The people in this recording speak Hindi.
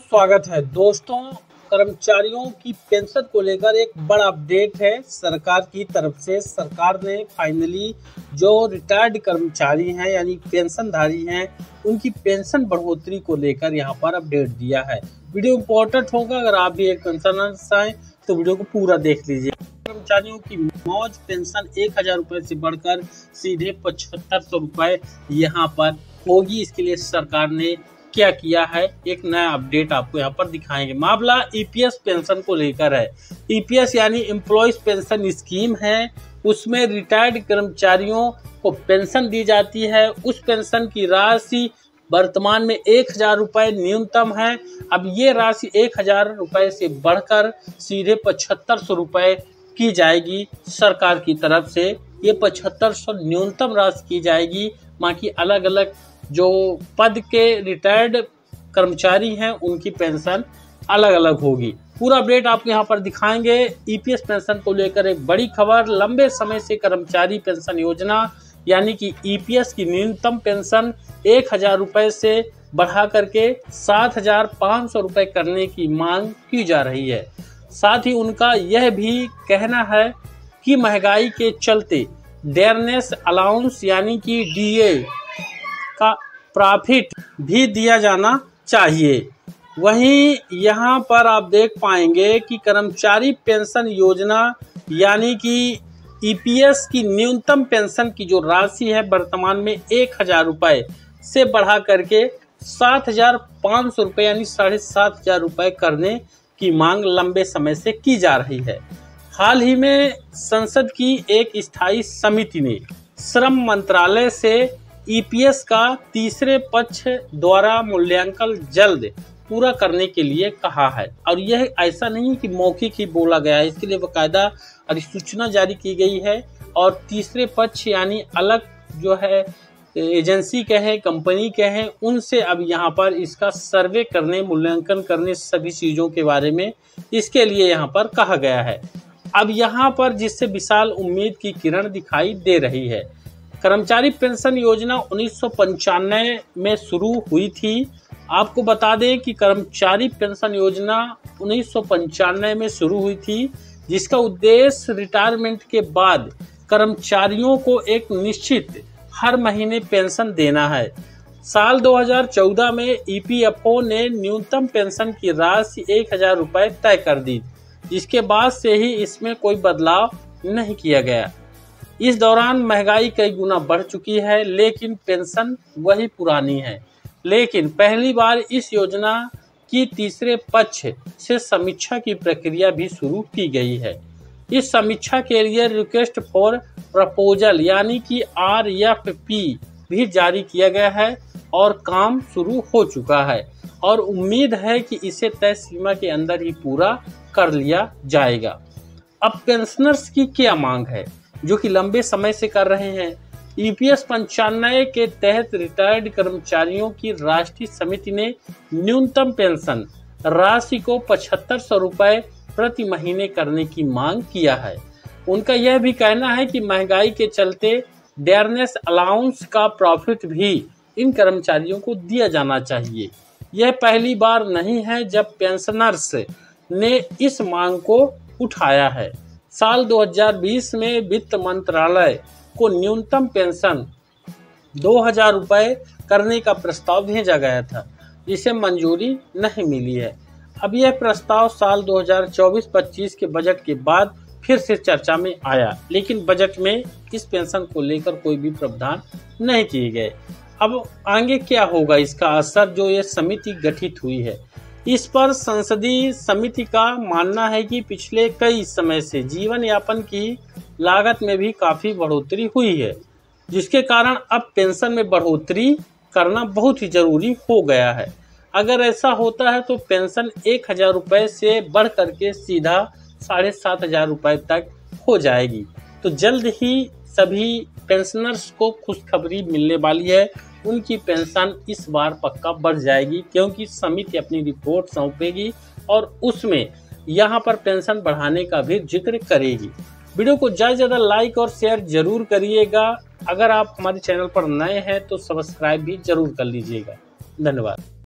स्वागत है दोस्तों। कर्मचारियों की पेंशन को लेकर एक बड़ा अपडेट है सरकार की तरफ से। सरकार ने फाइनली जो रिटायर्ड कर्मचारी हैं यानी पेंशनधारी हैं उनकी पेंशन बढ़ोतरी को लेकर यहां पर अपडेट दिया है। वीडियो इम्पोर्टेंट होगा, अगर आप भी एक पेंशनर हैं तो वीडियो को पूरा देख लीजिए। कर्मचारियों की मौज पेंशन 1000 रुपए से बढ़कर सीधे 7500 रुपए यहाँ पर होगी। इसके लिए सरकार ने क्या किया है, एक नया अपडेट आपको यहाँ पर दिखाएंगे। मामला ईपीएस पेंशन को लेकर है। ईपीएस यानी एम्प्लॉयज पेंशन स्कीम है, उसमें रिटायर्ड कर्मचारियों को पेंशन दी जाती है। उस पेंशन की राशि वर्तमान में 1000 रुपए न्यूनतम है। अब ये राशि 1000 रुपए से बढ़कर सीधे 7500 रुपए की जाएगी सरकार की तरफ से। ये 7500 न्यूनतम राशि की जाएगी। बाकी अलग अलग जो पद के रिटायर्ड कर्मचारी हैं उनकी पेंशन अलग अलग होगी। पूरा अपडेट आपको यहाँ पर दिखाएंगे। ईपीएस पेंशन को लेकर एक बड़ी खबर। लंबे समय से कर्मचारी पेंशन योजना यानी कि ईपीएस की न्यूनतम पेंशन 1000 रुपए से बढ़ा करके 7500 रुपए करने की मांग की जा रही है। साथ ही उनका यह भी कहना है कि महंगाई के चलते डेयरनेस अलाउंस यानी कि डीए का प्रॉफिट भी दिया जाना चाहिए। वहीं यहाँ पर आप देख पाएंगे कि कर्मचारी पेंशन योजना यानी कि ईपीएस की न्यूनतम पेंशन की जो राशि है वर्तमान में 1000 रुपए से बढ़ा करके 7500 रुपए यानी 7500 रुपए करने की मांग लंबे समय से की जा रही है। हाल ही में संसद की एक स्थायी समिति ने श्रम मंत्रालय से ईपीएस का तीसरे पक्ष द्वारा मूल्यांकन जल्द पूरा करने के लिए कहा है। और यह ऐसा नहीं कि मौखिक ही बोला गया है, इसके लिए बाकायदा अधिसूचना जारी की गई है। और तीसरे पक्ष यानी अलग जो है एजेंसी के हैं, कंपनी के हैं, उनसे अब यहाँ पर इसका सर्वे करने, मूल्यांकन करने, सभी चीज़ों के बारे में इसके लिए यहाँ पर कहा गया है। अब यहाँ पर जिससे विशाल उम्मीद की किरण दिखाई दे रही है। कर्मचारी पेंशन योजना 1995 में शुरू हुई थी। आपको बता दें कि कर्मचारी पेंशन योजना 1995 में शुरू हुई थी, जिसका उद्देश्य रिटायरमेंट के बाद कर्मचारियों को एक निश्चित हर महीने पेंशन देना है। साल 2014 में ईपीएफओ ने न्यूनतम पेंशन की राशि 1000 रुपए तय कर दी, जिसके बाद से ही इसमें कोई बदलाव नहीं किया गया। इस दौरान महंगाई कई गुना बढ़ चुकी है, लेकिन पेंशन वही पुरानी है। लेकिन पहली बार इस योजना की तीसरे पक्ष से समीक्षा की प्रक्रिया भी शुरू की गई है। इस समीक्षा के लिए रिक्वेस्ट फॉर प्रपोजल यानी कि RFP भी जारी किया गया है और काम शुरू हो चुका है। और उम्मीद है कि इसे तय सीमा के अंदर ही पूरा कर लिया जाएगा। अब पेंशनर्स की क्या मांग है जो कि लंबे समय से कर रहे हैं। ईपीएस 95 के तहत रिटायर्ड कर्मचारियों की राष्ट्रीय समिति ने न्यूनतम पेंशन राशि को 7500 रुपए प्रति महीने करने की मांग किया है। उनका यह भी कहना है कि महंगाई के चलते डेयरनेस अलाउंस का प्रॉफिट भी इन कर्मचारियों को दिया जाना चाहिए। यह पहली बार नहीं है जब पेंशनर्स ने इस मांग को उठाया है। साल 2020 में वित्त मंत्रालय को न्यूनतम पेंशन 2000 रुपए करने का प्रस्ताव भेजा गया था, जिसे मंजूरी नहीं मिली है। अब यह प्रस्ताव साल 2024-25 के बजट के बाद फिर से चर्चा में आया, लेकिन बजट में इस पेंशन को लेकर कोई भी प्रावधान नहीं किए गए। अब आगे क्या होगा इसका असर, जो ये समिति गठित हुई है इस पर। संसदीय समिति का मानना है कि पिछले कई समय से जीवन यापन की लागत में भी काफी बढ़ोतरी हुई है, जिसके कारण अब पेंशन में बढ़ोतरी करना बहुत ही जरूरी हो गया है। अगर ऐसा होता है तो पेंशन 1000 रुपए से बढ़ करके सीधा 7500 रुपए तक हो जाएगी। तो जल्द ही सभी पेंशनर्स को खुशखबरी मिलने वाली है। उनकी पेंशन इस बार पक्का बढ़ जाएगी, क्योंकि समिति अपनी रिपोर्ट सौंपेगी और उसमें यहाँ पर पेंशन बढ़ाने का भी जिक्र करेगी। वीडियो को ज़्यादा से ज़्यादा लाइक और शेयर जरूर करिएगा। अगर आप हमारे चैनल पर नए हैं तो सब्सक्राइब भी जरूर कर लीजिएगा। धन्यवाद।